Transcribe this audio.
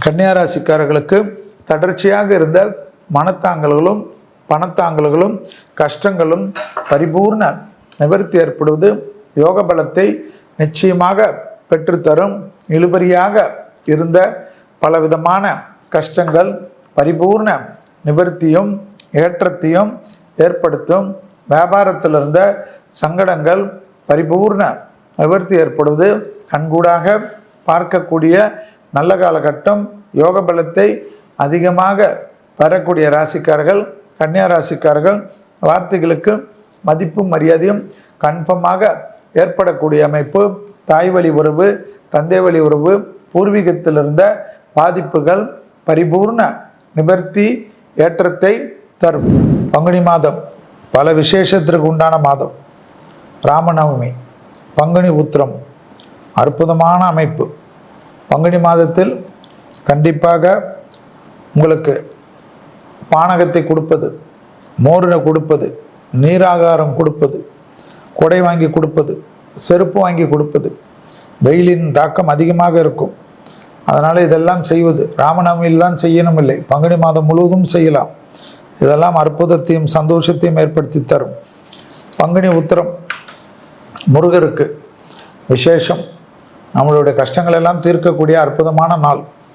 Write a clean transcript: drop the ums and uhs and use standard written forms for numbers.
கன்னியாராசிக்காரர்களுக்கு தொடர்ச்சியாக இருந்த மனத்தாங்கல்களும் பணத்தாங்கல்களும் கஷ்டங்களும் பரிபூர்ண நிவர்த்தி ஏற்படுவது யோக பலத்தை நிச்சயமாக பெற்றுத்தரும். இழுபறியாக இருந்த பலவிதமான கஷ்டங்கள் பரிபூர்ண நிவர்த்தியும் ஏற்றத்தையும் ஏற்படுத்தும். வியாபாரத்தில் இருந்த சங்கடங்கள் பரிபூர்ண நிவர்த்தி ஏற்படுவது கண்கூடாக பார்க்கக்கூடிய நல்ல காலகட்டம். யோக பலத்தை அதிகமாக பெறக்கூடிய ராசிக்காரர்கள் கன்னியா ராசிக்காரர்கள் வார்த்தைகளுக்கு மதிப்பும் மரியாதையும் கன்ஃபார்மாக ஏற்படக்கூடிய அமைப்பு. தாய் வழி உறவு தந்தை வழி உறவு பூர்வீகத்தில் இருந்த பாதிப்புகள் பரிபூர்ண நிவர்த்தி ஏற்றத்தை தரும். பங்குனி மாதம் பல விசேஷத்திற்கு உண்டான மாதம். ராமநவமி, பங்குனி உத்திரம், அற்புதமான அமைப்பு. பங்குனி மாதத்தில் கண்டிப்பாக உங்களுக்கு பானகத்தை கொடுப்பது, மோரை கொடுப்பது, நீராகாரம் கொடுப்பது, கொடை வாங்கி கொடுப்பது, செருப்பு வாங்கி கொடுப்பது, வெயிலின் தாக்கம் அதிகமாக இருக்கும். அதனால் இதெல்லாம் செய்வது ராமநவமியில் தான் செய்யணும் இல்லை, பங்குனி மாதம் முழுவதும் செய்யலாம். இதெல்லாம் அற்புதத்தையும் சந்தோஷத்தையும் ஏற்படுத்தி தரும். பங்குனி உத்திரம் முருகருக்கு விசேஷம். நம்மளுடைய கஷ்டங்கள் எல்லாம் தீர்க்கக்கூடிய அற்புதமான நாள்.